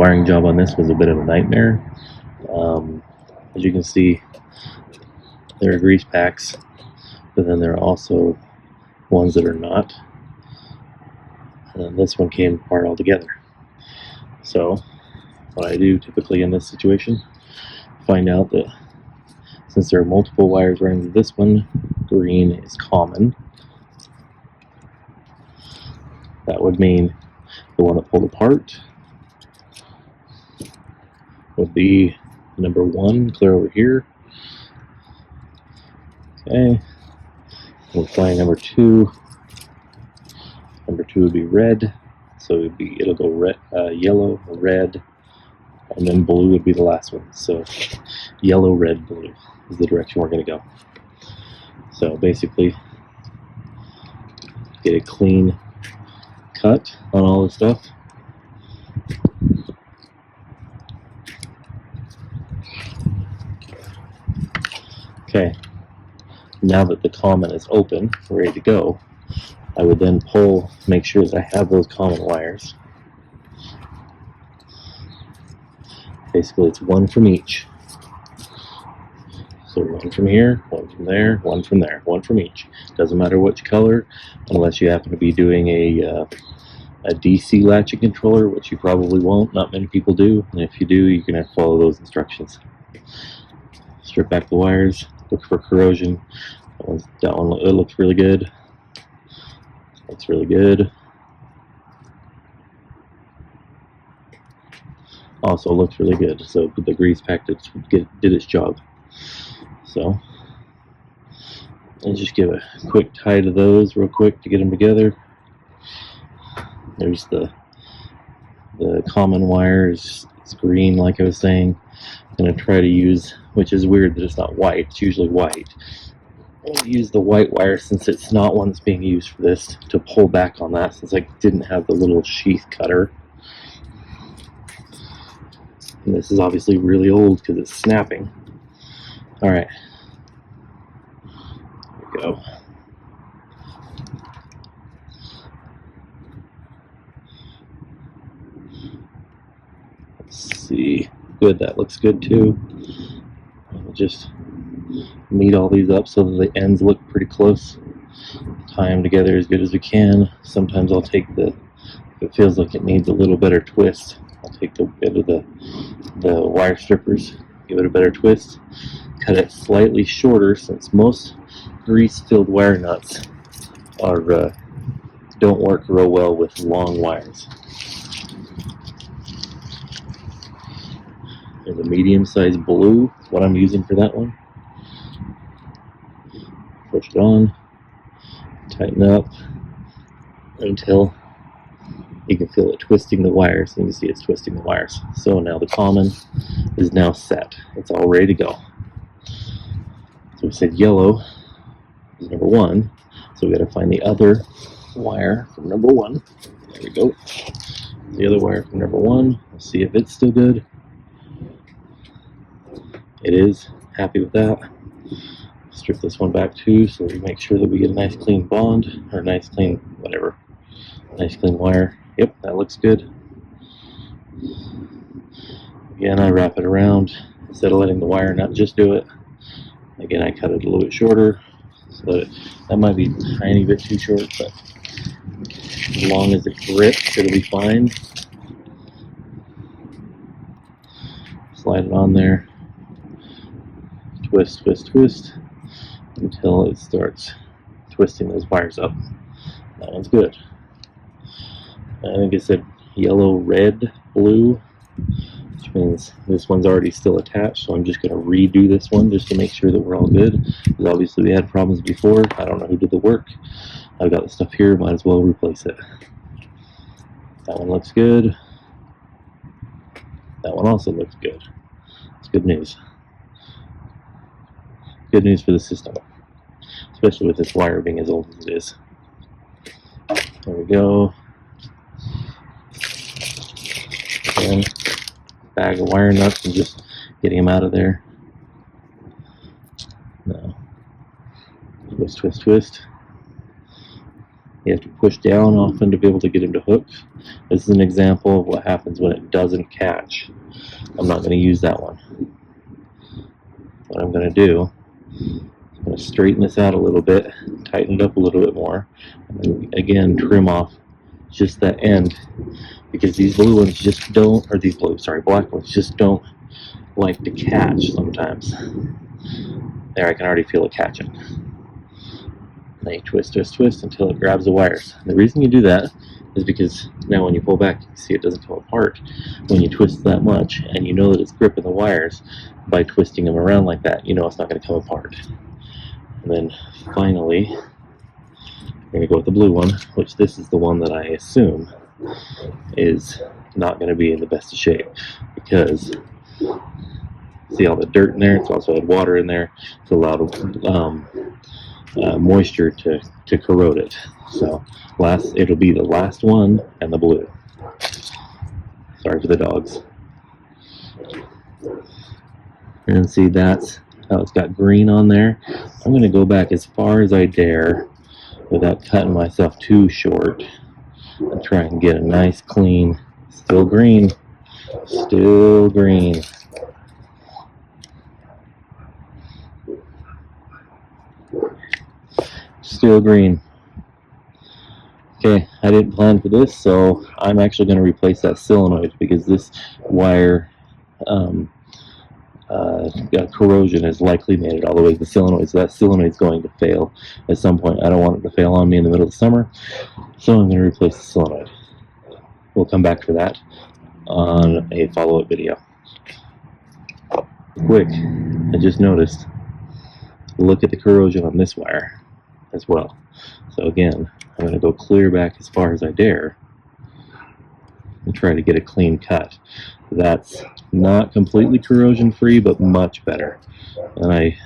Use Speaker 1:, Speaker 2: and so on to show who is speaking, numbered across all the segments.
Speaker 1: wiring job on this was a bit of a nightmare. As you can see, there are grease packs, but then there are also ones that are not. And then this one came apart altogether. So what I do typically in this situation, find out that since there are multiple wires running to this one, green is common. That would mean the one that pulled apart would be number 1, clear over here. Okay, we'll find number 2. Number 2 would be red, so it'll go red, yellow, red, and then blue would be the last one. So yellow, red, blue is the direction we're going to go. So basically, get a clean cut on all this stuff. Okay, now that the common is open, ready to go, I would then make sure that I have those common wires. Basically, it's one from each. So one from here, one from there, one from there, one from each. Doesn't matter which color, unless you happen to be doing a DC latching controller, which you probably won't. Not many people do, and if you do, you're going to follow those instructions. Strip back the wires, look for corrosion. That one it looks really good. Looks really good. Also looks really good. So the grease pack did its job. So and just give a quick tie to those real quick to get them together. There's the common wire is green, like I was saying. I'm going to try to use, which is weird that it's not white, it's usually white. I'll use the white wire since it's not one that's being used for this to pull back on that, since I didn't have the little sheath cutter. And this is obviously really old because it's snapping. Alright. There we go. Let's see. Good, that looks good too. I'll just meet all these up so that the ends look pretty close. Tie them together as good as we can. Sometimes I'll take if it feels like it needs a little better twist, I'll take the bit of the wire strippers, give it a better twist, cut it slightly shorter, since most grease-filled wire nuts don't work real well with long wires. There's a medium-sized blue, what I'm using for that one. Push it on, tighten up until you can feel it twisting the wires, and you can see it's twisting the wires. So now the common is now set. It's all ready to go. So we said yellow is number 1, so we got to find the other wire from number 1. There we go. The other wire from number 1. Let's see if it's still good. It is. Happy with that. Strip this one back too, so we make sure that we get a nice clean bond, or nice clean whatever. Nice clean wire. Yep, that looks good. Again, I wrap it around instead of letting the wire nut just do it. Again, I cut it a little bit shorter, so that might be a tiny bit too short, but as long as it grips, it'll be fine. Slide it on there. Twist, twist, twist until it starts twisting those wires up. That one's good. I think it said yellow, red, blue, which means this one's already still attached, so I'm just going to redo this one just to make sure that we're all good, because obviously we had problems before. I don't know who did the work. I've got the stuff here, might as well replace it. That one looks good. That one also looks good. It's good news. Good news for the system, especially with this wire being as old as it is. There we go. And bag of wire nuts and just getting them out of there. Now, twist, twist, twist. You have to push down often to be able to get them to hook. This is an example of what happens when it doesn't catch. I'm not going to use that one. What I'm going to do, I'm going to straighten this out a little bit, tighten it up a little bit more, and then again trim off just that end, because these blue ones just don't, or these black ones just don't like to catch sometimes. There, I can already feel it catching. Then you twist, twist, twist until it grabs the wires. The reason you do that is because now when you pull back, you can see it doesn't come apart when you twist that much, and you know that it's gripping the wires by twisting them around like that. You know it's not going to come apart. And then finally, we're going to go with the blue one, which this is the one that I assume is not going to be in the best of shape, because see all the dirt in there. It's also had water in there. It's allowed moisture to corrode it. So it'll be the last one and the blue. Sorry for the dogs. And see, that's how it's got green on there. I'm going to go back as far as I dare without cutting myself too short and try and get a nice clean, still green, still green. Still green. Okay, I didn't plan for this, so I'm actually going to replace that solenoid because this wire corrosion has likely made it all the way to the solenoid, so that solenoid's going to fail at some point. I don't want it to fail on me in the middle of the summer, so I'm going to replace the solenoid. We'll come back for that on a follow-up video. Quick, I just noticed, look at the corrosion on this wire as well. So again, I'm going to go clear back as far as I dare and try to get a clean cut. That's not completely corrosion free, but much better. And I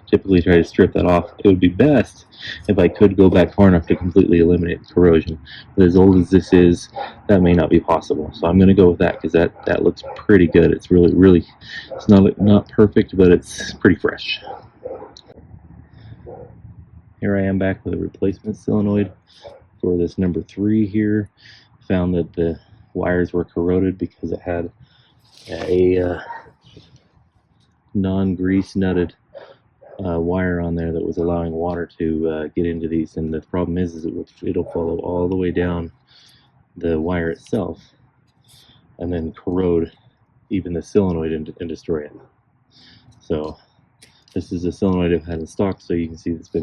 Speaker 1: typically try to strip that off. It would be best if I could go back far enough to completely eliminate the corrosion. But as old as this is, that may not be possible. So I'm going to go with that because that looks pretty good. It's really, it's not perfect, but it's pretty fresh. Here I am back with a replacement solenoid for this number 3 here. Found that the wires were corroded because it had a non-grease nutted wire on there that was allowing water to get into these, and the problem is it'll follow all the way down the wire itself and then corrode even the solenoid and destroy it. So this is a solenoid I've had in stock, so you can see it's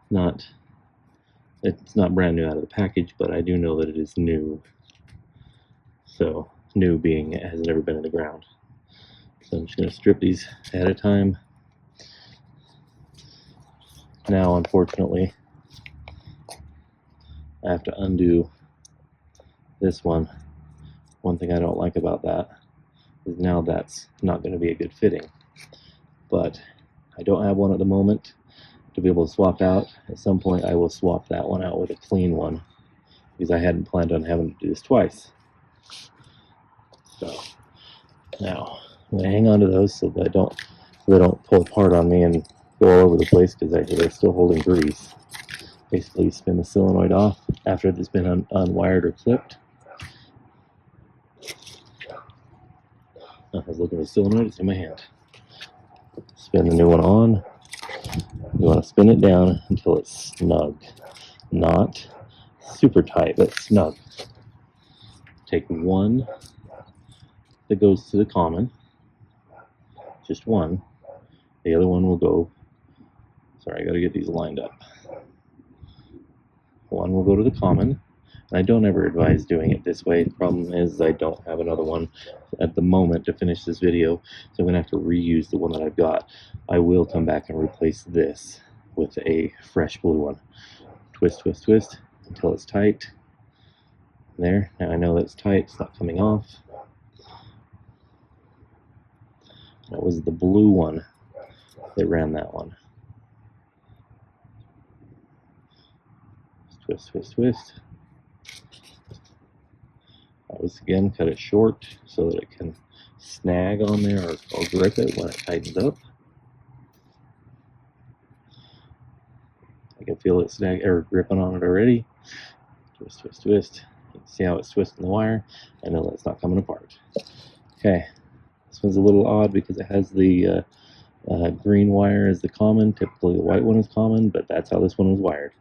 Speaker 1: not brand new out of the package, but I do know that it is new. So new being it has never been in the ground. So I'm just going to strip these at a time. Now, unfortunately, I have to undo this one. One thing I don't like about that is now that's not going to be a good fitting. But I don't have one at the moment to be able to swap out. At some point I will swap that one out with a clean one because I hadn't planned on having to do this twice. So now I'm going to hang on to those so that they don't pull apart on me and go all over the place because they're still holding grease. Basically, you spin the solenoid off after it's been unwired or clipped. I was looking at the solenoid, it's in my hand. Spin the new one on. You want to spin it down until it's snug. Not super tight, but snug. Take one that goes to the common. Just one. The other one will go... Sorry, I got to get these lined up. One will go to the common. And I don't ever advise doing it this way. The problem is I don't have another one at the moment to finish this video, so I'm going to have to reuse the one that I've got. I will come back and replace this with a fresh blue one. Twist, twist, twist until it's tight. There, now I know that it's tight, it's not coming off. That was the blue one that ran that one. Twist, twist, twist. Always again cut it short so that it can snag on there or grip it when it tightens up. I can feel it snag or gripping on it already. Twist, twist, twist. You can see how it's twisting the wire. I know that's not coming apart. Okay, this one's a little odd because it has the green wire as the common. Typically the white one is common, but that's how this one was wired.